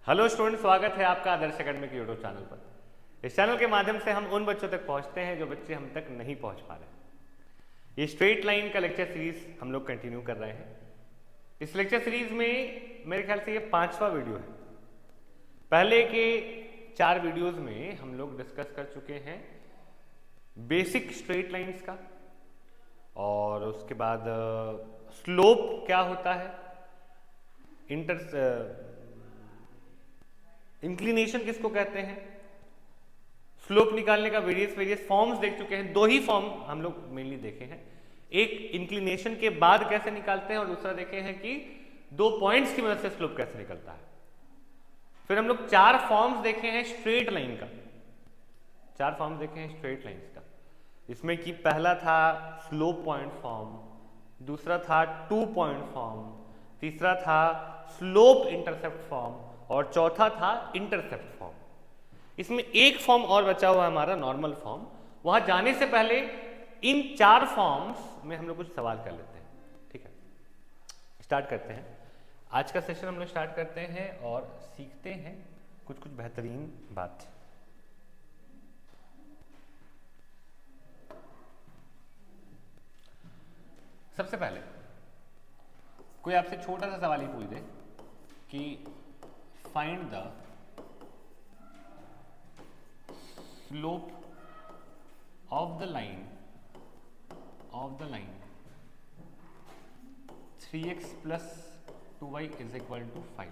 Hello student, स्वागत है आपका आदर्श एकेडमी के यूट्यूब चैनल पर। इस चैनल के माध्यम से हम उन बच्चों तक पहुंचते हैं जो बच्चे हम तक नहीं पहुंच पा रहे। ये स्ट्रेट लाइन का लेक्चर सीरीज हम लोग कंटिन्यू कर रहे हैं। इस लेक्चर सीरीज में मेरे ख्याल से ये 5वां वीडियो है। पहले के 4 वीडियोस में हम लोग डिस्कस कर चुके हैं बेसिक स्ट्रेट लाइंस का, और उसके बाद स्लोप क्या होता है, इंक्लिनेशन किसको कहते हैं, स्लोप निकालने का वेरियस फॉर्म्स देख चुके हैं। 2 ही फॉर्म हम लोग मेनली देखे हैं, एक इंक्लिनेशन के बाद कैसे निकालते हैं और दूसरा देखे हैं कि 2 पॉइंट्स की मदद से स्लोप कैसे निकलता है। फिर हम लोग 4 फॉर्म्स देखे हैं स्ट्रेट लाइन का, 4 फॉर्म्स देखे हैं स्ट्रेट लाइंस का। इसमें कि पहला था स्लोप पॉइंट फॉर्म, दूसरा था 2 पॉइंट फॉर्म, तीसरा था स्लोप इंटरसेप्ट फॉर्म और चौथा था इंटरसेप्ट फॉर्म। इसमें एक फॉर्म और बचा हुआ है हमारा नॉर्मल फॉर्म। वहां जाने से पहले इन 4 फॉर्म्स में हम लोग कुछ सवाल कर लेते हैं। ठीक है, स्टार्ट करते हैं। आज का सेशन हम लोग स्टार्ट करते हैं और सीखते हैं कुछ बेहतरीन बात। सबसे पहले कोई आपसे छोटा सा सवाल ही पूछ दे कि find the slope of the line 3x + 2y = 5।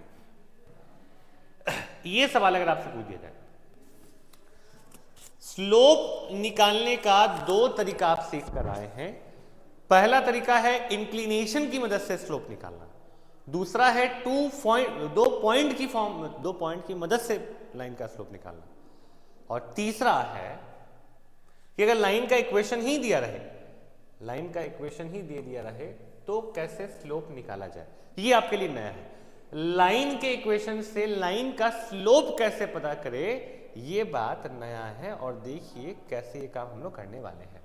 ये सवाल अगर आपसे पूछ दिया जाए, स्लोप निकालने का 2 तरीका आप सीख कर आए हैं। पहला तरीका है इंक्लिनेशन की मदद से स्लोप निकालना, दूसरा है 2 पॉइंट की मदद से लाइन का स्लोप निकालना, और तीसरा है कि अगर लाइन का इक्वेशन ही दिया रहे तो कैसे स्लोप निकाला जाए। ये आपके लिए नया है। लाइन के इक्वेशन से लाइन का स्लोप कैसे पता करे, ये बात नया है, और देखिए कैसे ये काम हम लोग करने वाले हैं।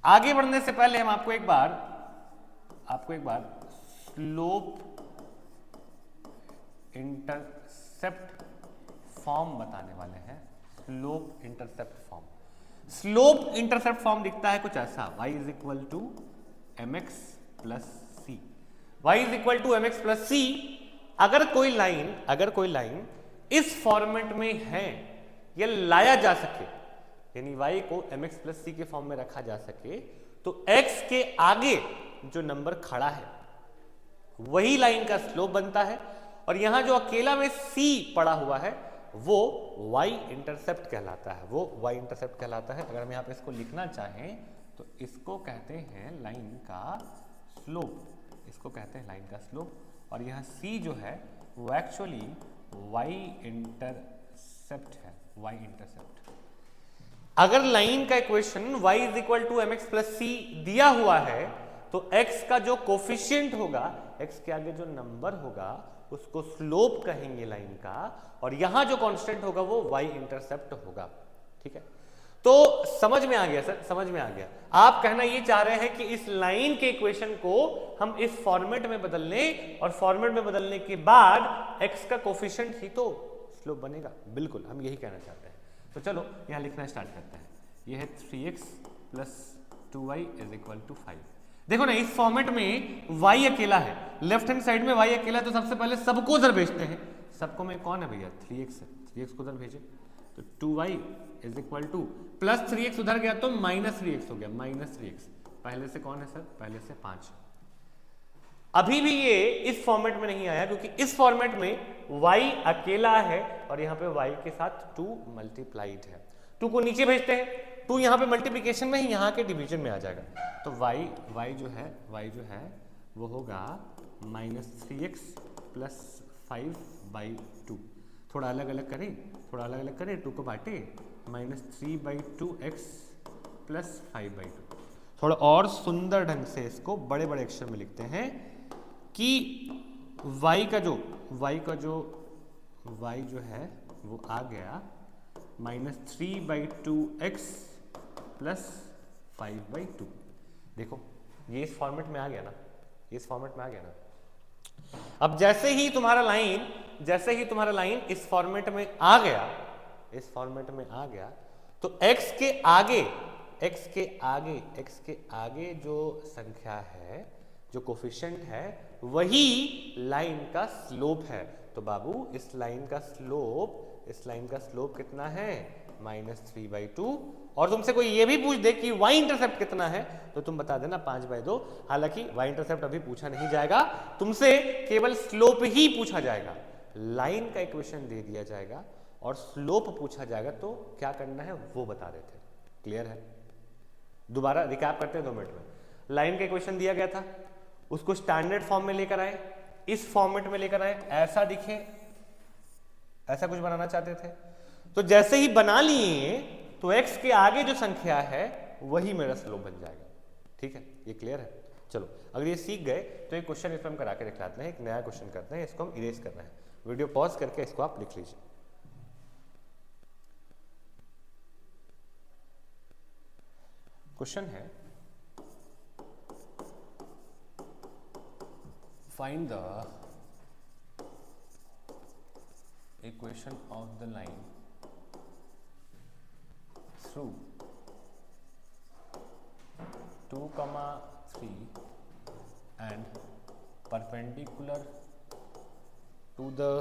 आगे बढ़ने से पहले हम आपको एक बार स्लोप इंटरसेप्ट फॉर्म बताने वाले हैं। स्लोप इंटरसेप्ट फॉर्म दिखता है कुछ ऐसा, y = mx + c। y = mx + c। अगर कोई लाइन इस फॉर्मेट में है या लाया जा सके, यानी y को mx + c के फॉर्म में रखा जा सके, तो x के आगे जो नंबर खड़ा है वही लाइन का स्लोप बनता है, और यहां जो अकेला में c पड़ा हुआ है वो y इंटरसेप्ट कहलाता है। अगर हम यहां पे इसको लिखना चाहें तो इसको कहते हैं लाइन का स्लोप, और यहां c जो है वो एक्चुअली y इंटरसेप्ट है। अगर लाइन का इक्वेशन y = mx + c दिया हुआ है तो x का जो कोफिशिएंट होगा, x के आगे जो नंबर होगा उसको स्लोप कहेंगे लाइन का, और यहां जो कांस्टेंट होगा वो y इंटरसेप्ट होगा। ठीक है, तो समझ में आ गया सर, समझ में आ गया। आप कहना ये चाह रहे हैं कि इस लाइन के इक्वेशन को हम इस फॉर्मेट में बदल लें, और फॉर्मेट में बदलने के बाद x का कोफिशिएंट ही तो स्लोप बनेगा। बिल्कुल, हम यही कहना चाहते हैं। तो चलो यहां लिखना स्टार्ट करते हैं। यह है 3x + 2y = 5। देखो ना, इस फॉर्मेट में y अकेला है, लेफ्ट हैंड साइड में y अकेला है, तो सबसे पहले सबको उधर भेजते हैं। सबको में कौन है भैया? 3x है, 3x को उधर भेजे तो 2y = +3x उधर गया तो -3x हो गया, -3x। पहले से कौन है सर? पहले से 5। अभी भी ये इस फॉर्मेट में नहीं आया, क्योंकि इस फॉर्मेट में y अकेला है और यहां पे y के साथ 2 मल्टीप्लाइड है। 2 को नीचे भेजते हैं, 2 यहां पे मल्टीप्लिकेशन में ही यहां के डिवीजन में आ जाएगा, तो y जो है वो होगा -3x + 5/2। थोड़ा अलग अलग करें, 2 को बांटे, -3/2x + 5/2। थोड़ा और सुंदर ढंग से इसको बड़े बड़े अक्षर में लिखते हैं कि y जो है वो आ गया -3/2x + 5/2। देखो ये इस फॉर्मेट में आ गया ना, अब जैसे ही तुम्हारा लाइन जैसे ही तुम्हारा लाइन इस फॉर्मेट में आ गया, इस फॉर्मेट में आ गया, तो x के आगे जो संख्या है, जो कोफिशिएंट है, वही लाइन का स्लोप है। तो बाबू इस लाइन का स्लोप कितना है? -3/2। और तुमसे कोई ये भी पूछ दे कि y इंटरसेप्ट कितना है, तो तुम बता देना 5/2। हालांकि y इंटरसेप्ट अभी पूछा नहीं जाएगा, तुमसे केवल स्लोप ही पूछा जाएगा। लाइन का इक्वेशन दे दिया जाएगा और स्लोप पूछा जाएगा, तो क्या करना है वो बता देते। क्लियर है? दोबारा रिकैप करते हैं 2 मिनट में। लाइन का इक्वेशन दिया गया था, उसको स्टैंडर्ड फॉर्म में लेकर आए, इस फॉर्मेट में लेकर आए, ऐसा दिखे, ऐसा कुछ बनाना चाहते थे। तो जैसे ही बना लिए तो x के आगे जो संख्या है वही मेरा स्लोप बन जाएगा। ठीक है, ये क्लियर है? चलो अगर ये सीख गए तो एक क्वेश्चन इसमें हम करा के दिखलाते हैं, एक नया क्वेश्चन करते हैं, इसको हम इरेज करना है। वीडियो पॉज करके इसको आप लिख लीजिए। क्वेश्चन है, find the equation of the line through 2,3 and perpendicular to the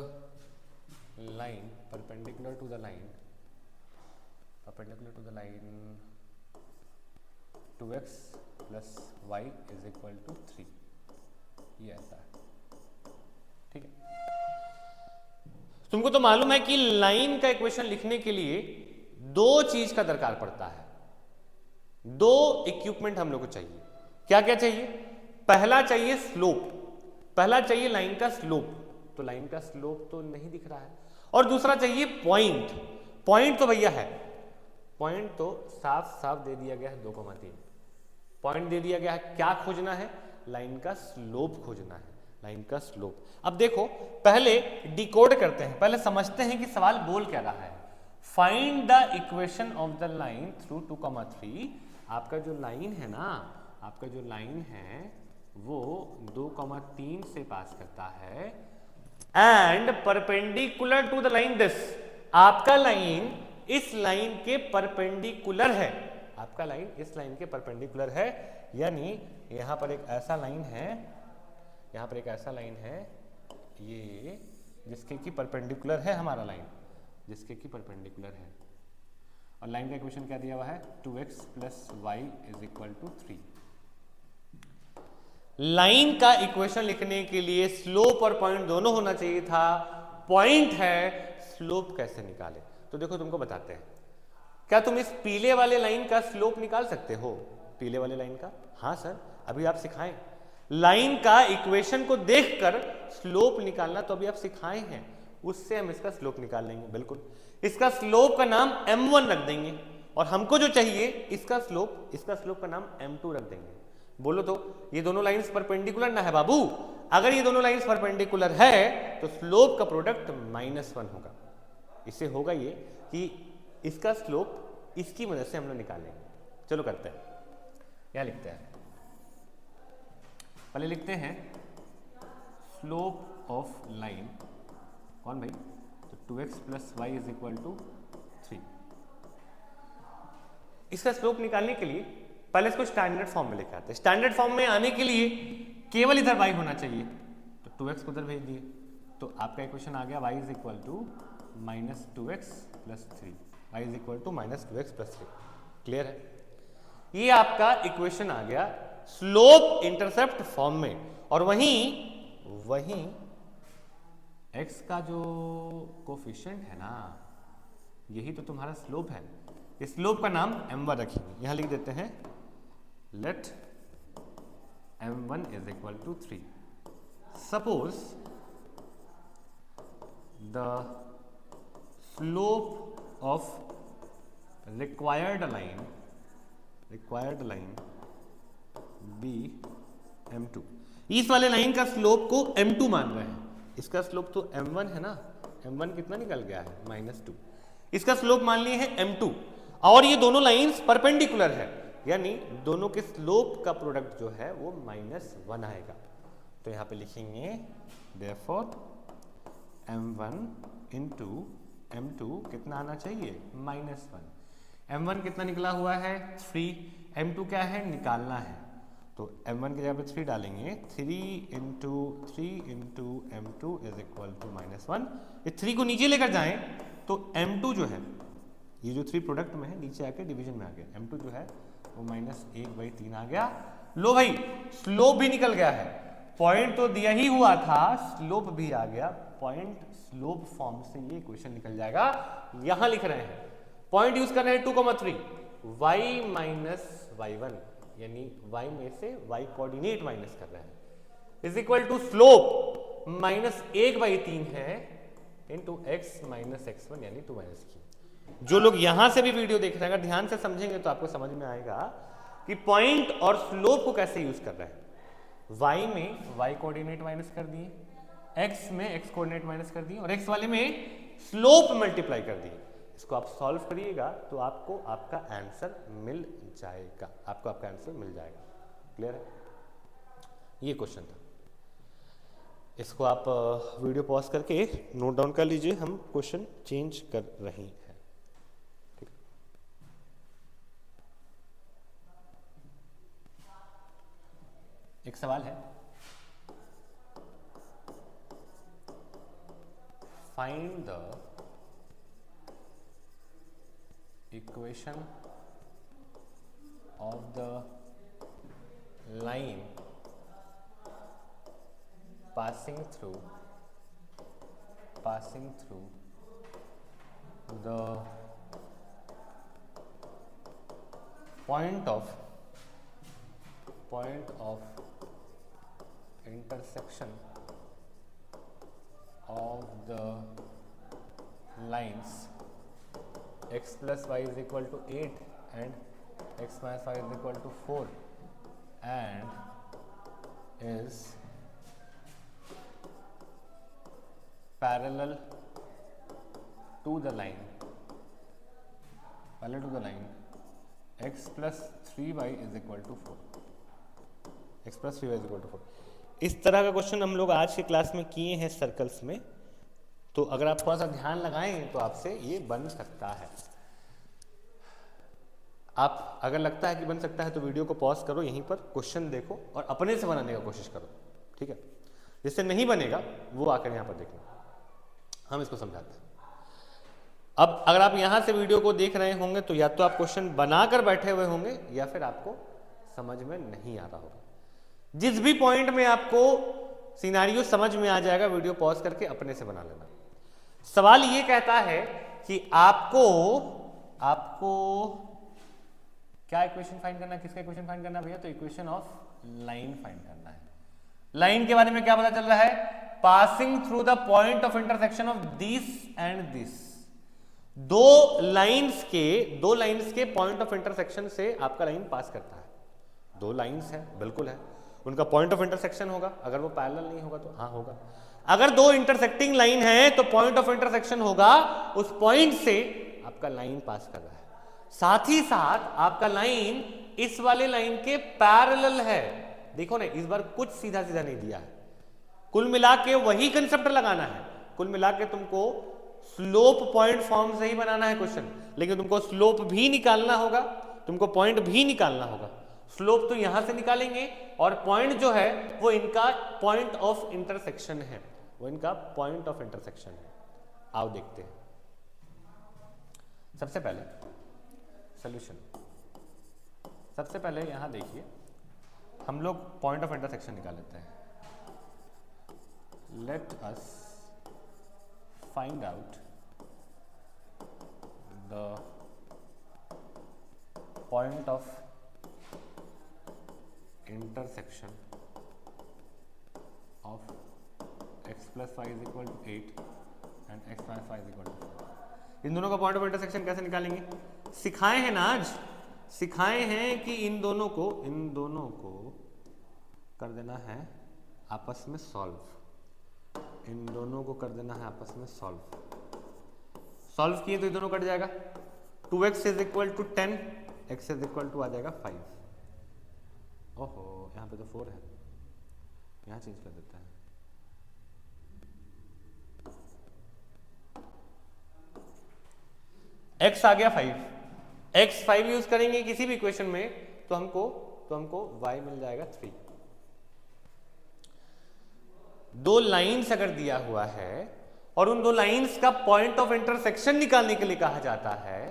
line 2x plus y is equal to 3। ये ऐसा है। ठीक है, तुमको तो मालूम है कि लाइन का इक्वेशन लिखने के लिए 2 चीज का दरकार पड़ता है, 2 इक्विपमेंट हम लोग को चाहिए। क्या क्या चाहिए? पहला चाहिए स्लोप, पहला चाहिए लाइन का स्लोप, तो लाइन का स्लोप तो नहीं दिख रहा है। और दूसरा चाहिए पॉइंट, पॉइंट तो भैया है, पॉइंट तो साफ साफ दे दिया गया है 2,3 पॉइंट दे दिया गया है। क्या खोजना है? लाइन का स्लोप खोजना है, लाइन का स्लोप। अब देखो पहले डिकोड करते हैं, पहले समझते हैं कि सवाल बोल क्या रहा है। Find the equation of the line through 2,3। आपका जो लाइन है ना, आपका जो लाइन है वो 2,3 से पास करता है and perpendicular to the line this. आपका लाइन इस लाइन के परपेंडिकुलर है, आपका लाइन इस लाइन के परपेंडिकुलर है, यानी यहां पर एक ऐसा लाइन है, यहां पर एक ऐसा लाइन है ये जिसके की परपेंडिकुलर है हमारा लाइन, जिसके की परपेंडिकुलर है। और लाइन का इक्वेशन क्या दिया हुआ है? 2x plus y is equal to 3। Line का इक्वेशन लिखने के लिए स्लोप और पॉइंट दोनों होना चाहिए था, पॉइंट है, स्लोप कैसे निकाले? तो देखो तुमको बताते हैं। क्या तुम इस पीले वाले लाइन का स्लोप निकाल सकते हो? पीले वाले लाइन का? हाँ सर, अभी आप सिखाएं। लाइन का इक्वेशन को देखकर स्लोप निकालना तो अभी आप सिखाए हैं, उससे हम इसका स्लोप निकाल लेंगे। बिल्कुल, इसका स्लोप का नाम m1 रख देंगे और हमको जो चाहिए इसका स्लोप का नाम m2 रख देंगे। बोलो तो ये दोनों लाइंस परपेंडिकुलर ना है बाबू? अगर ये दोनों लाइंस परपेंडिकुलर है तो स्लोप का प्रोडक्ट -1 होगा। इससे होगा ये कि इसका स्लोप इसकी मदद से हम लोग निकालेंगे। चलो करते हैं, क्या लिखते हैं? पहले लिखते हैं स्लोप ऑफ लाइन, कौन भाई? तो 2x plus y is equal to 3। इसका स्लोप निकालने के लिए पहले इसको स्टैंडर्ड फॉर्म में लेकर आते हैं। स्टैंडर्ड फॉर्म में आने के लिए केवल इधर y होना चाहिए, तो 2x को उधर भेज दिए, तो आपका इक्वेशन आ गया y is equal to -2x plus 3। y is equal to -2x plus 3। Clear है? ये आपका इक्वेशन आ गया स्लोप इंटरसेप्ट फॉर्म में। और वहीं x का जो कोफिशिएंट है ना, यही तो तुम्हारा स्लोप है। इस स्लोप का नाम m1 रखेंगे, यहां लिख देते हैं let m1 is equal to 3। Suppose the slope of required line be m2। इस वाले लाइन का स्लोप को m2 मान रहे हैं, इसका स्लोप तो m1 है ना, m1 कितना निकल गया है? -2। इसका स्लोप मान लिए है m2 और ये दोनों लाइंस परपेंडिकुलर है, यानी दोनों के स्लोप का प्रोडक्ट जो है वो -1 आएगा। तो यहां पे लिखेंगे therefore m1 इंटू m2 कितना आना चाहिए -1। m1 कितना निकला हुआ है 3, m2 क्या है निकालना है, तो m1 की जगह पे 3 डालेंगे, 3 into m2 is equal to -1। इस 3 को नीचे लेकर जाएं तो m2 जो है ये जो 3 प्रोडक्ट में है नीचे आके डिवीजन में आ गया, m2 जो है वो -1/3 आ गया। लो भाई स्लोप भी निकल गया है, पॉइंट तो दिया ही हुआ था, स्लोप भी आ गया। पॉइंट स्लोप फॉर्म से ये क्वेश्चन निकल जाएगा। यहां लिख रहे हैं पॉइंट यूज कर रहे हैं 2,3 y माइनस y1 यानी y में से y कोऑर्डिनेट माइनस कर रहे हैं इज इक्वल टू स्लोप -1/3 है इंटू x माइनस x1 यानी 2 -q। जो लोग यहां से भी वीडियो देख रहे हैं अगर ध्यान से समझेंगे तो आपको समझ में आएगा कि पॉइंट और स्लोप को कैसे यूज कर रहे हैं। y में y कोऑर्डिनेट माइनस कर दिए, x में x कोऑर्डिनेट माइनस कर दिए और x वाले में स्लोप मल्टीप्लाई कर दिए। इसको आप सॉल्व करिएगा तो आपको आपका आंसर मिल जाएगा, आपको आपका आंसर मिल जाएगा। क्लियर है? ये क्वेश्चन था। इसको आप वीडियो पॉज करके नोट डाउन कर लीजिए, हम क्वेश्चन चेंज कर रहे हैं। ठीक, एक सवाल है, find the equation of the line passing through the point of intersection of the lines x plus y is equal to 8 and x minus y is equal to 4 and is parallel to the line x plus 3y is equal to 4, x plus 3y is equal to 4। इस तरह का question हम लोग आज के class में किए हैं सर्कल्स में, तो अगर आप थोड़ा सा ध्यान लगाएं तो आपसे ये बन सकता है। आप अगर लगता है कि बन सकता है तो वीडियो को पॉज करो, यहीं पर क्वेश्चन देखो और अपने से बनाने का कोशिश करो, ठीक है? जिससे नहीं बनेगा वो आकर यहाँ पर देखना, हम इसको समझाते हैं। अब अगर आप यहाँ से वीडियो को देख रहे होंगे तो या तो आप क्वेश्चन बनाकर बैठे हुए होंगे या फिर आपको समझ में नहीं आ रहा होगा। जिस भी पॉइंट में आपको सिनेरियो समझ में आ जाएगा वीडियो पॉज करके अपने से बना लेना। सवाल ये कहता है कि आपको क्या इक्वेशन फाइंड करना है, किसका इक्वेशन फाइंड करना है भैया? तो इक्वेशन ऑफ लाइन फाइंड करना है। लाइन के बारे में क्या पता चल रहा है? Passing through the point of intersection of this and this. दो लाइंस के पॉइंट ऑफ इंटरसेक्शन से आपका लाइन पास करता है। दो लाइंस है, बिल्कुल है, उनका पॉइंट ऑफ इंटरसेक्शन होगा। अगर वो पैरेलल नहीं होगा तो हाँ होगा। अगर दो इंटरसेक्टिंग लाइन है तो पॉइंट ऑफ इंटरसेक्शन होगा, उस पॉइंट से आपका लाइन पास कर रहा है। साथ ही साथ आपका लाइन इस वाले लाइन के पैरेलल है। देखो ना, इस बार कुछ सीधा सीधा नहीं दिया है, कुल मिला के वही कंसेप्ट लगाना है। कुल मिला के तुमको स्लोप पॉइंट फॉर्म से ही बनाना है क्वेश्चन, लेकिन तुमको स्लोप भी निकालना होगा, तुमको पॉइंट भी निकालना होगा। स्लोप तो यहां से निकालेंगे और पॉइंट जो है वो इनका पॉइंट ऑफ इंटरसेक्शन है, आओ देखते हैं। सबसे पहले सॉल्यूशन, सबसे पहले यहां देखिए, हम लोग पॉइंट ऑफ इंटरसेक्शन निकाल लेते हैं। Let us find out the point of intersection of x plus y is equal to 8 and x minus y is equal to 4। इन दोनों का पॉइंट ऑफ इंटरसेक्शन कैसे निकालेंगे? सिखाए हैं ना आज, सिखाए हैं कि इन दोनों को कर देना है आपस में सॉल्व। इन दोनों को कर देना है आपस में सॉल्व। सॉल्व किए तो ये दोनों कट जाएगा। 2x is equal to 10, x is equal to आ जाएगा 5। ओहो, यहाँ पे तो 4 है, यहाँ चेंज कर देता है। x आ गया 5, x 5 यूज करेंगे किसी भी इक्वेशन में तो हमको y मिल जाएगा 3। दो लाइंस अगर दिया हुआ है और उन दो लाइंस का पॉइंट ऑफ इंटरसेक्शन निकालने के लिए कहा जाता है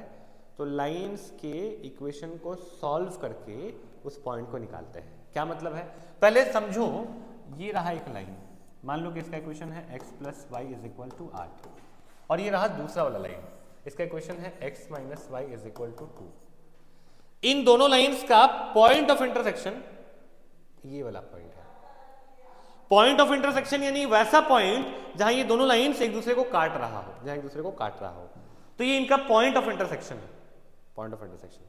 तो लाइंस के इक्वेशन को सॉल्व करके उस पॉइंट को निकालते हैं। क्या मतलब है, पहले समझो, ये रहा एक लाइन, मान लो कि इसका इक्वेशन है x plus y is equal to 8 और ये रहा दूसरा वाला लाइन, इसका इक्वेशन है x minus y is equal to 2। इन दोनों लाइंस का पॉइंट ऑफ इंटरसेक्शन ये वाला पॉइंट है। पॉइंट ऑफ इंटरसेक्शन यानी वैसा पॉइंट जहां ये दोनों लाइंस एक दूसरे को काट रहा हो, जहां एक दूसरे को काट रहा हो, तो ये इनका पॉइंट ऑफ इंटरसेक्शन है। पॉइंट ऑफ इंटरसेक्शन,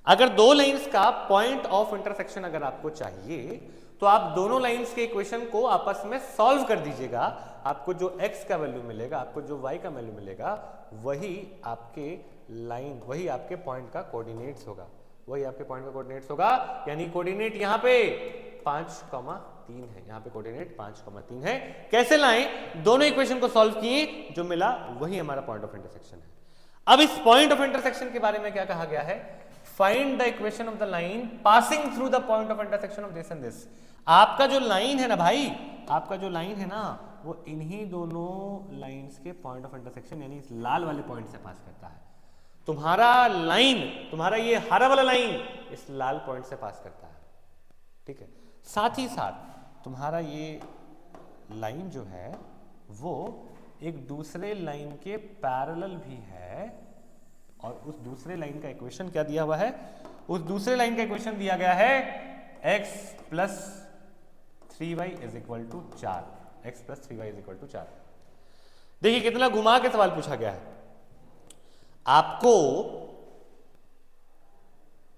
अगर दो लाइंस का पॉइंट ऑफ इंटरसेक्शन अगर आपको चाहिए तो आप दोनों लाइंस के इक्वेशन को आपस में सॉल्व कर दीजिएगा। आपको जो x का वैल्यू मिलेगा, आपको जो y का वैल्यू मिलेगा, वही आपके लाइन, वही आपके पॉइंट का कोऑर्डिनेट्स होगा, वही आपके पॉइंट का कोऑर्डिनेट्स होगा। यानी कोऑर्डिनेट यहाँ पे 5,3 है, यहाँ पे कोऑर्डिनेट 5,3 है। कैसे लाएं, दोनों इक्वेशन को सॉल्व किए, जो मिला वही हमारा पॉइंट ऑफ इंटरसेक्शन है। अब इस पॉइंट ऑफ इंटरसेक्शन के बारे में क्या कहा गया है, find the equation of the line passing through the point of intersection of this and this. आपका जो लाइन है ना भाई, आपका जो लाइन है ना, वो इन्हीं दोनों लाइंस के पॉइंट ऑफ इंटरसेक्शन यानी इस लाल वाले पॉइंट से पास करता है। तुम्हारा लाइन, तुम्हारा ये हरा वाला लाइन इस लाल पॉइंट से पास करता है, ठीक है। साथ ही साथ तुम्हारा ये लाइन जो है वो एक दूसरे लाइन के पैरेलल भी है और उस दूसरे लाइन का इक्वेशन क्या दिया हुआ है, उस दूसरे लाइन का इक्वेशन दिया गया है x plus 3y is equal to 4, x plus 3y is equal to 4। देखिए कितना घुमा के सवाल पूछा गया है। आपको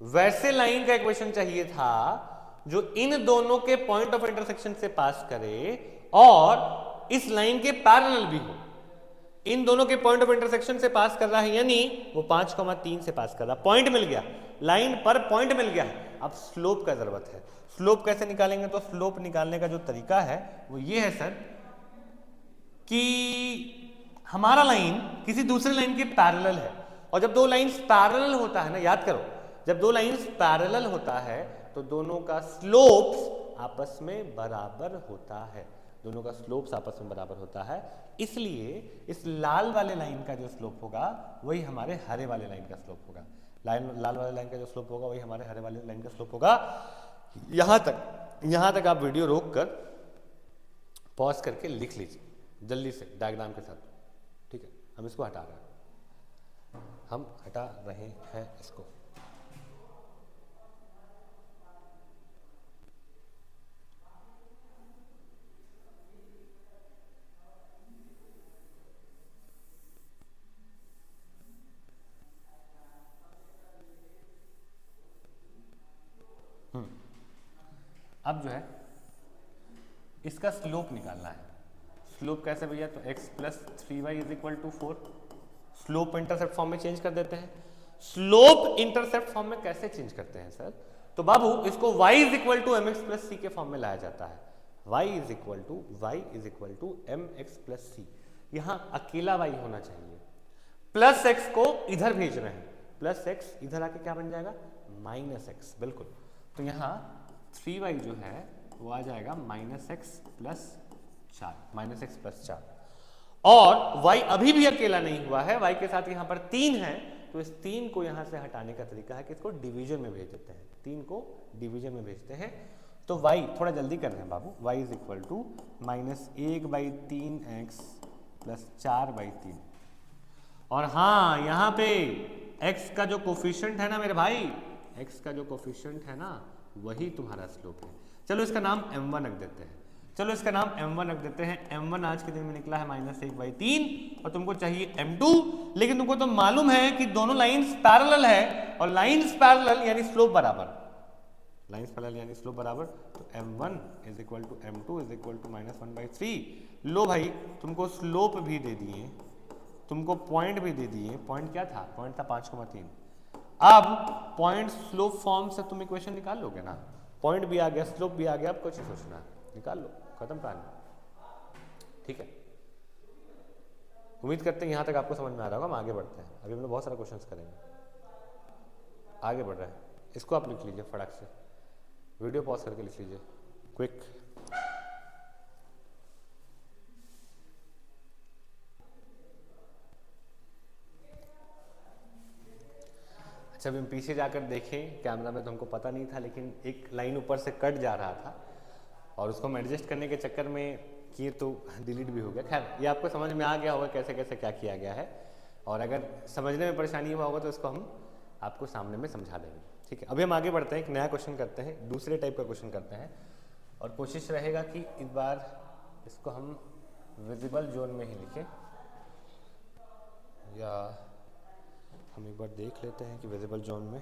वैसे लाइन का इक्वेशन चाहिए था जो इन दोनों के पॉइंट ऑफ इंटरसेक्शन से पास करे और इस लाइन के पैरेलल भी हो। इन दोनों के पॉइंट ऑफ इंटरसेक्शन से पास कर रहा है, यानी वो 5,3 से पास कर रहा है। पॉइंट मिल गया, लाइन पर पॉइंट मिल गया है। अब स्लोप का जरूरत है। स्लोप कैसे निकालेंगे, तो स्लोप निकालने का जो तरीका है वो ये है सर कि हमारा लाइन किसी दूसरे लाइन के पैरेलल है और जब दो लाइंस पैरेलल होता है ना, याद करो, जब दो लाइंस पैरेलल होता है तो दोनों का स्लोप्स आपस में बराबर होता है, दोनों का स्लोप्स आपस में बराबर होता है। इसलिए इस लाल वाले लाइन का जो स्लोप होगा वही हमारे हरे वाले लाइन का स्लोप होगा। लाल वाले लाइन का जो स्लोप होगा वही हमारे हरे वाले लाइन का स्लोप होगा। यहां तक आप वीडियो रोक कर पॉज करके लिख लीजिए जल्दी से डायग्राम के साथ, ठीक है। हम इसको हटा रहे हैं इसको। अब जो है इसका स्लोप निकालना है। स्लोप कैसे भैया, तो x plus 3y is equal to 4। Slope intercept form में चेंज कर देते हैं। स्लोप इंटरसेप्ट फॉर्म में कैसे चेंज करते हैं सर, तो बाबू इसको y is equal to mx plus c के फॉर्म में लाया जाता है। y is equal to mx plus c। यहां अकेला y होना चाहिए। प्लस x को इधर भेज रहे हैं, प्लस x इधर आके क्या बन जाएगा, माइनस x, बिल्कुल। तो यहां 3y जो है वो आ जाएगा माइनस एक्स प्लस 4, और y अभी भी अकेला नहीं हुआ है, y के साथ यहाँ पर 3 है, तो इस 3 को यहाँ से हटाने का तरीका है कि इसको डिवीजन में भेज देते हैं। 3 को डिवीजन में भेजते हैं तो y, थोड़ा जल्दी कर रहे हैं बाबू, y is equal to -1/3x plus 4/3। और हाँ, यहाँ पे x का जो कोफिशिएंट है ना मेरे भाई, x का जो कोफिशिएंट है ना वही तुम्हारा स्लोप है। चलो इसका नाम m1 रख देते हैं, m1 आज के दिन में निकला है -1/3 और तुमको चाहिए m2, लेकिन तुमको तो मालूम है कि दोनों लाइंस पैरेलल है और लाइंस पैरेलल यानी स्लोप बराबर, तो m1 is equal to m2 is equal to -1/3। लो भाई, तुमको स्लोप भी दे दिए, तुमको पॉइंट भी दे दिए। पॉइंट क्या था, पॉइंट था 5,3। अब पॉइंट स्लोप फॉर्म से तुम इक्वेशन निकाल लोगे ना, पॉइंट भी आ गया, स्लोप भी आ गया, अब कुछ सोचना, निकाल लो, खत्म कहानी, ठीक है। उम्मीद करते हैं यहाँ तक आपको समझ में आ रहा होगा। हम आगे बढ़ते हैं, अभी हम लोग बहुत सारा क्वेश्चंस करेंगे। आगे बढ़ रहा है, इसको आप लिख लीजिए फटाक से, वीडियो पॉज करके लिख लीजिए क्विक। अच्छा, अभी हम पीछे जाकर देखें कैमरा में तो हमको पता नहीं था, लेकिन एक लाइन ऊपर से कट जा रहा था और उसको हम एडजस्ट करने के चक्कर में किए तो डिलीट भी हो गया। खैर, ये आपको समझ में आ गया होगा कैसे कैसे क्या किया गया है, और अगर समझने में परेशानी हुआ होगा तो इसको हम आपको सामने में समझा देंगे। ठीक है, अभी हम आगे बढ़ते हैं, एक नया क्वेश्चन करते हैं, दूसरे टाइप का क्वेश्चन करते हैं, और कोशिश रहेगा कि इस बार इसको हम विजिबल जोन में ही लिखें, या हम एक बार देख लेते हैं कि विजिबल जोन में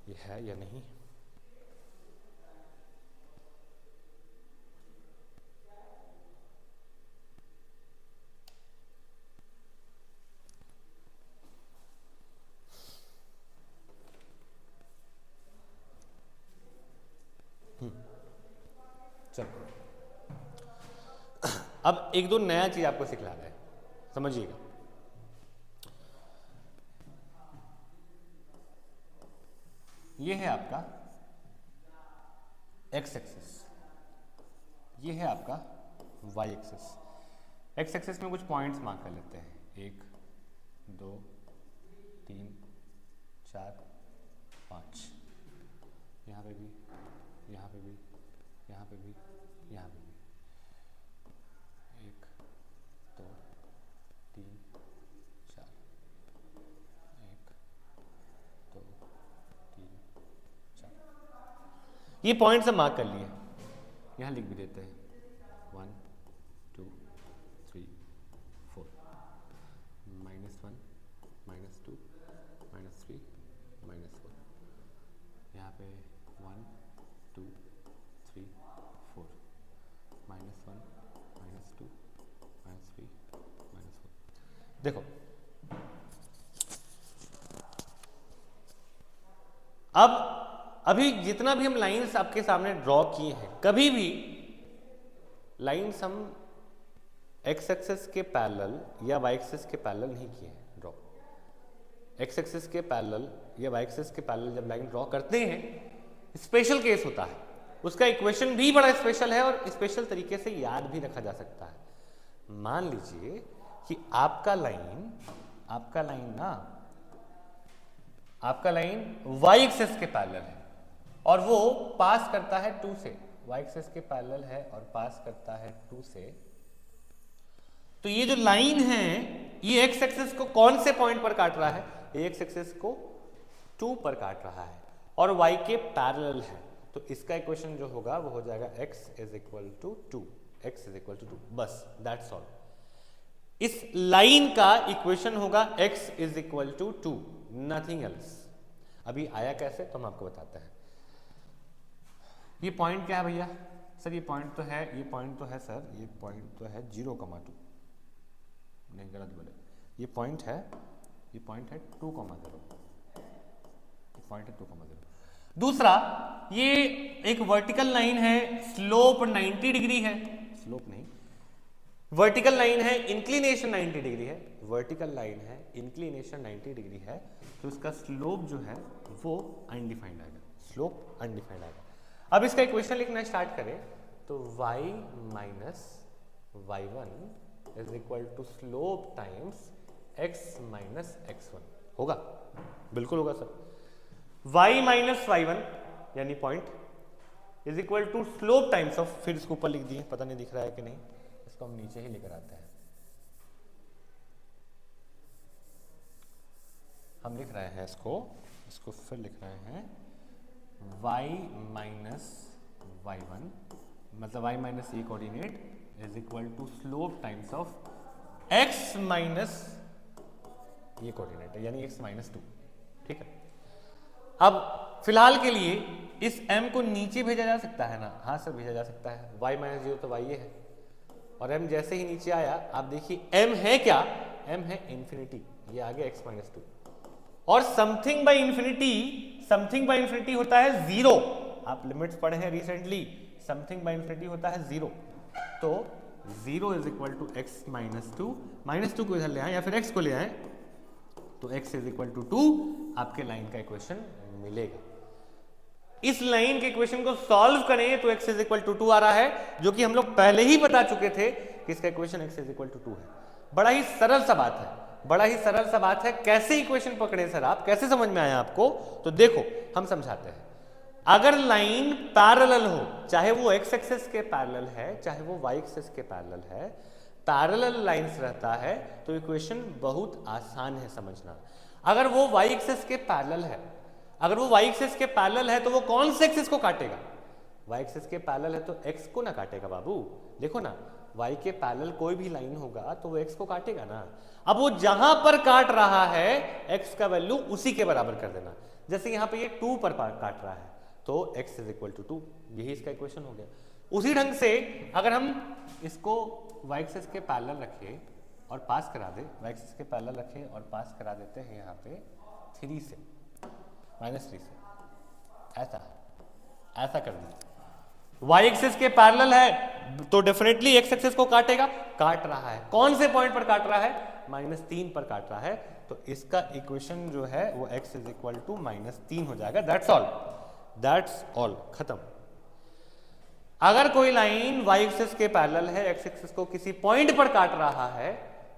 ये है या नहीं। चलो, अब एक दो नया चीज आपको सिखला रहे हैं, समझिएगा। ये है आपका एक्स एक्सिस, ये है आपका वाई एक्सिस। एक्स एक्सिस में कुछ पॉइंट्स मार्क कर लेते हैं, 1 2 3 4 5, यहाँ पे भी, यहाँ पे भी, यहाँ पे भी, यहाँ पे भी, 1 2 3 4, 1 2 3 4। ये पॉइंट्स हम मार्क कर लिए, यहाँ लिख भी देते हैं 1 2 3 4, -1 -2 -3 -4, यहाँ पे 1 2 3 4, -1 -2 -3 -4। देखो, अब अभी जितना भी हम लाइंस आपके सामने ड्रॉ किए हैं, कभी भी लाइंस हम एक्स एक्सिस के पैरेलल या वाई एक्सिस के पैरेलल नहीं किए हैं ड्रॉ। एक्स एक्सिस के पैरेलल या वाई एक्सिस के पैरेलल जब लाइन ड्रॉ करते हैं, स्पेशल केस होता है, उसका इक्वेशन भी बड़ा स्पेशल है और स्पेशल तरीके से याद भी रखा जा सकता है। मान लीजिए कि आपका लाइन वाई एक्सिस के पैरेलल है और वो पास करता है 2 से, वाई एक्सिस के पैरेलल है और पास करता है 2 से, तो ये जो लाइन है ये एक्स एक्सिस को कौन से पॉइंट पर काट रहा है? ये एक्स एक्सिस को 2 पर काट रहा है और y के पैरेलल है, तो इसका इक्वेशन जो होगा वो हो जाएगा x is equal to 2, x is equal to 2, बस दैट्स ऑल। इस लाइन का इक्वेशन होगा x is equal to 2, nothing else. अभी आया कैसे तो हम आपको बताते हैं। ये पॉइंट क्या है भैया? सर ये पॉइंट तो है, ये पॉइंट तो है सर, ये पॉइंट तो है 0,2, नहीं गलत बोले, ये पॉइंट है 2,0, पॉइंट है 2,0। दूसरा, ये एक वर्टिकल लाइन है, स्लोप 90 डिग्री है, स्लोप नहीं, वर्टिकल लाइन है, इंक्लिनेशन 90 डिग्री है, वर्टिकल लाइन है, इंक्लिनेशन 90 डिग्री है, तो इसका स्लोप जो है वो अनडिफाइंड आएगा, स्लोप अनडिफाइंड आएगा। अब इसका इक्वेशन लिखना स्टार्ट करें तो y minus y1 is equal to slope times x minus x1 होगा, बिल्कुल होगा सर। y माइनस y1 यानी point is equal to slope times of, फिर इसको ऊपर लिख दिए, पता नहीं दिख रहा है कि नहीं, इसको हम नीचे ही लेकर आते हैं। हम लिख रहे हैं इसको फिर लिख रहे हैं y माइनस y1 मतलब y माइनस ये coordinate is equal to slope times of x minus ये कोऑर्डिनेट है यानी x माइनस 2, ठीक है। अब फिलहाल के लिए इस m को नीचे भेजा जा सकता है ना? हाँ सर भेजा जा सकता है, y माइनस 0 तो y ये है और m जैसे ही नीचे आया आप देखिए m है क्या? m है इंफिनिटी, ये आ गया x माइनस 2 और समथिंग बाय इंफिनिटी होता है 0, आप लिमिट्स पढ़े हैं रिसेंटली, समथिंग बाय इंफिनिटी होता है 0, तो 0 is equal to x minus two, minus two को इधर ले आए या फिर एक्स को ले आए तो x इज इक्वल टू 2 आपके लाइन का इक्वेशन मिलेगा। इस लाइन के इक्वेशन को सॉल्व करें तो x इज इक्वल टू 2 आ रहा है, जो कि हम लोग पहले ही बता चुके थे कि इसका equation x is equal to 2 है। बड़ा ही सरल सा बात है, बड़ा ही सरल सा बात है। कैसे इक्वेशन पकड़े सर आप, कैसे समझ में आया आपको? तो देखो हम समझाते हैं। अगर लाइन पैरेलल हो, चाहे वो x एक्सिस के पैरेलल है चाहे वो y एक्सिस के पैरेलल है, पैरेलल लाइंस रहता है तो इक्वेशन बहुत आसान है समझना। अगर वो y एक्सिस के पैरेलल है, अगर वो y एक्सिस के पैरेलल है तो वो कौन से एक्सिस को काटेगा? y एक्सिस के पैरेलल है तो x को ना काटेगा बाबू। देखो ना, y के पैरेलल कोई भी लाइन होगा तो वो x को काटेगा ना। अब वो जहां पर काट रहा है x का वैल्यू उसी के बराबर कर देना। जैसे यहां पे ये 2 पर काट रहा है तो x इज इक्वल टू 2, यही इसका इक्वेशन हो गया। उसी ढंग से अगर हम इसको y एक्सिस के पैरेलल रखें और पास करा दे, y एक्सिस के पैरेलल रखें और पास करा देते हैं यहाँ पे 3 से -3 से, ऐसा कर दीजिए। y एक्सिस के पैरेलल है तो डेफिनेटली x एक्सिस को काटेगा, काट रहा है। कौन से पॉइंट पर काट रहा है? -3 पर काट रहा है, तो इसका इक्वेशन जो है वो x इज इक्वल टू -3 हो जाएगा। दैट्स ऑल, खत्म। अगर कोई लाइन y एक्सिस के पैरेलल है, x एक्सिस को किसी पॉइंट पर काट रहा है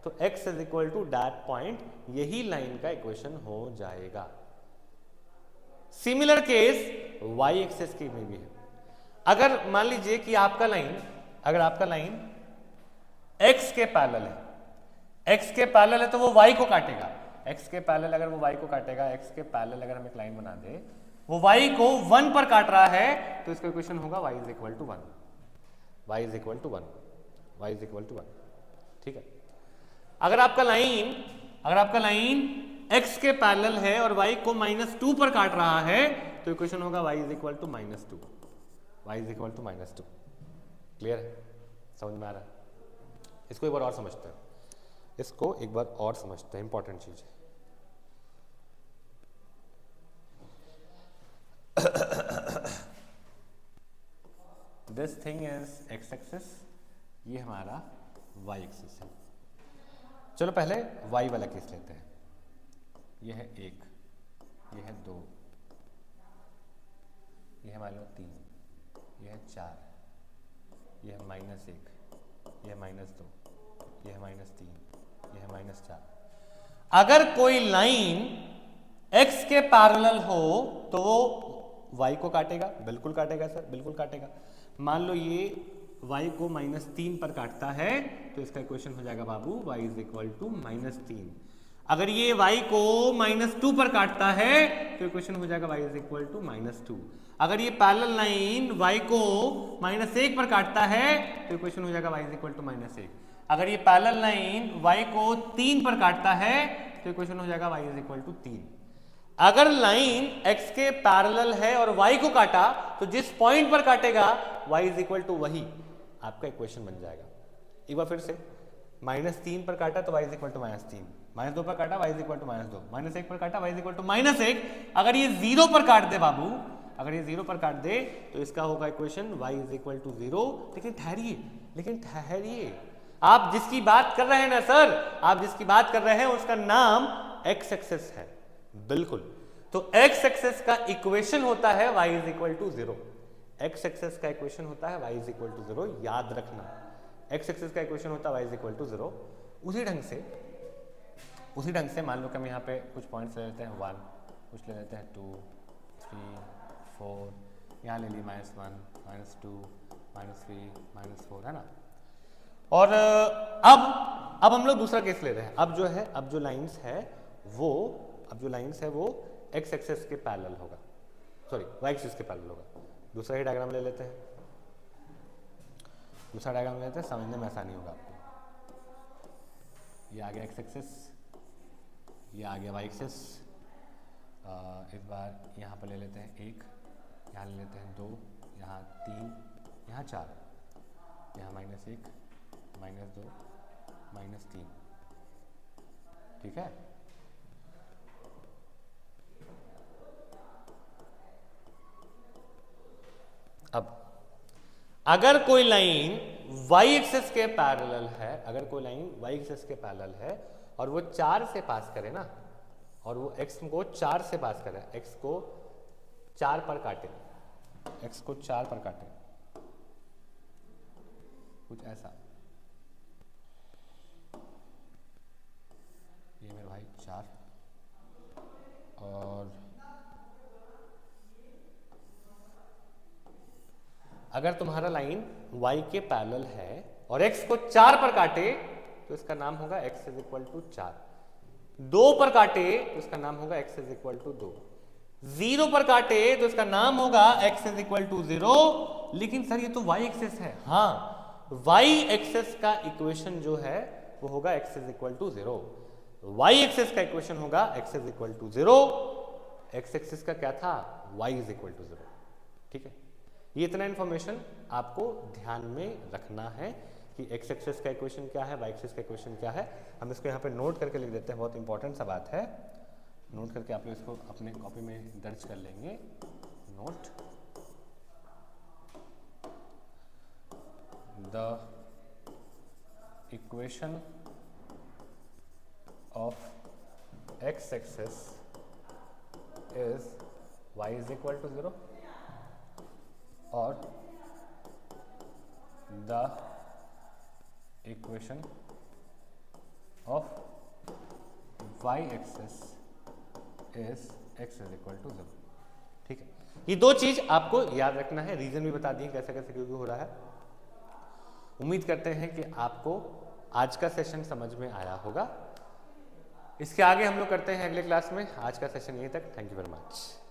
तो x is equal to that point, यही लाइन का इक्वेशन हो जाएगा। सिमिलर केस y एक्सिस की में भी है। अगर मान लीजिए कि आपका लाइन x के पैरेलल है, x के पैरेलल है तो वो y को काटेगा। x के पैरेलल अगर वो y को काटेगा, x के पैरेलल अगर हम एक लाइन बना दे, वो y को 1 पर काट रहा है तो इसका इक्वेशन होगा y is equal to 1, y is equal to 1, y is equal to 1। ठीक है। अगर आपका लाइन x के पैरेलल है और y को -2 पर काट रहा है तो इक्वेशन होगा y is equal to -2, y is equal to -2। Clear है? समझ में आ रहा है? इसको एक बार और समझते हैं, इसको एक बार और समझते हैं, इंपॉर्टेंट चीज है। This thing is x axis, ये हमारा y एक्सिस है। चलो पहले y वाला केस लेते हैं। ये है 1, ये है 2, ये है मान लो 3, ये है 4, ये है -1, ये है -2, ये है -3, ये है -4। अगर कोई लाइन x के पैरेलल हो तो वो y को काटेगा, बिल्कुल काटेगा सर, बिल्कुल काटेगा। मान लो ये y को -3 पर काटता है तो इसका इक्वेशन हो जाएगा बाबू y इज इक्वल टू -3। अगर ये y को -2 पर काटता है तो इक्वेशन हो जाएगा y इज इक्वल टू -2। अगर ये पैरेलल लाइन y को -1 पर काटता है तो इक्वेशन हो जाएगा y इज इक्वल टू -1। अगर ये पैरेलल लाइन y को 3 पर काटता है तो इक्वेशन हो जाएगा y इज इक्वल टू 3। अगर लाइन x के पैरेलल है और y को काटा तो जिस पॉइंट पर काटेगा y इज इक्वल टू वही आपका इक्वेशन बन जाएगा। एक बार फिर से, -3 पर काटा तो y इज इक्वल टू -3, -2 पर काटा y इज इक्वल टू -2, -1 पर काटा y इज इक्वल टू -1। अगर ये 0 पर काट दे बाबू, अगर ये 0 पर काट दे तो इसका होगा equation y is equal to 0। लेकिन ठहरिए, आप जिसकी बात कर रहे हैं ना सर, आप जिसकी बात कर रहे हैं उसका नाम x एक्सिस है, बिल्कुल। तो x एक्सिस का इक्वेशन होता है y is equal to 0। x axis का इक्वेशन होता है y इज इक्वल टू 0, याद रखना। x एक्सिस का इक्वेशन होता है y इज इक्वल टू 0। उसी ढंग से मान लो कि हम यहाँ पे कुछ पॉइंट्स ले लेते हैं 1, कुछ ले लेते हैं 2, 3, 4, यहाँ ले ली -1, -2, -3, -4, है ना। और अब हम लोग दूसरा केस ले रहे हैं। अब जो लाइंस है वो x एक्सिस के पैरेलल होगा, सॉरी y एक्सिस के पैरेलल होगा। दूसरा ही डायग्राम ले लेते हैं, समझने में आसानी होगा आपको। ये आ गया x एक्सिस, ये आ गया y एक्सिस। इस बार यहाँ पर ले लेते हैं 1, यहाँ ले लेते हैं 2, यहाँ 3, यहाँ 4, यहाँ -1, -2, -3। ठीक है। अब अगर कोई लाइन वाई एक्सिस के पैरेलल है, अगर कोई लाइन वाई एक्सिस के पैरेलल है और वो 4 से पास करे ना, और वो x को 4 से पास करे, x को 4 पर काटे, x को 4 पर काटे, कुछ ऐसा, ये मेरे भाई 4, और अगर तुम्हारा लाइन y के पैरेलल है और x को 4 पर काटे तो इसका नाम होगा x इज इक्वल टू 4, 2 पर काटे तो इसका नाम होगा x इज इक्वल टू 2, 0 पर काटे तो इसका नाम होगा x इज इक्वल टू 0। लेकिन सर ये तो y एक्सिस है, हाँ y एक्सिस का इक्वेशन जो है वो होगा x is equal to 0, y axis का इक्वेशन होगा x is equal to 0, x axis का क्या था y इज इक्वल टू 0। ठीक है, ये इतना इंफॉर्मेशन आपको ध्यान में रखना है कि x एक्सिस का इक्वेशन क्या है, y एक्सिस का इक्वेशन क्या है। हम इसको यहाँ पे नोट करके लिख देते हैं, बहुत इंपॉर्टेंट सा बात है, नोट करके आप लोग इसको अपने कॉपी में दर्ज कर लेंगे। Note the equation of x axis is y is equal to 0 और the equation of y axis is x is equal to 0। ठीक है, ये दो चीज आपको याद रखना है, रीजन भी बता दिए कैसे कैसे क्यों हो रहा है। उम्मीद करते हैं कि आपको आज का सेशन समझ में आया होगा। इसके आगे हम लोग करते हैं अगले क्लास में। आज का सेशन यहीं तक। Thank you very much.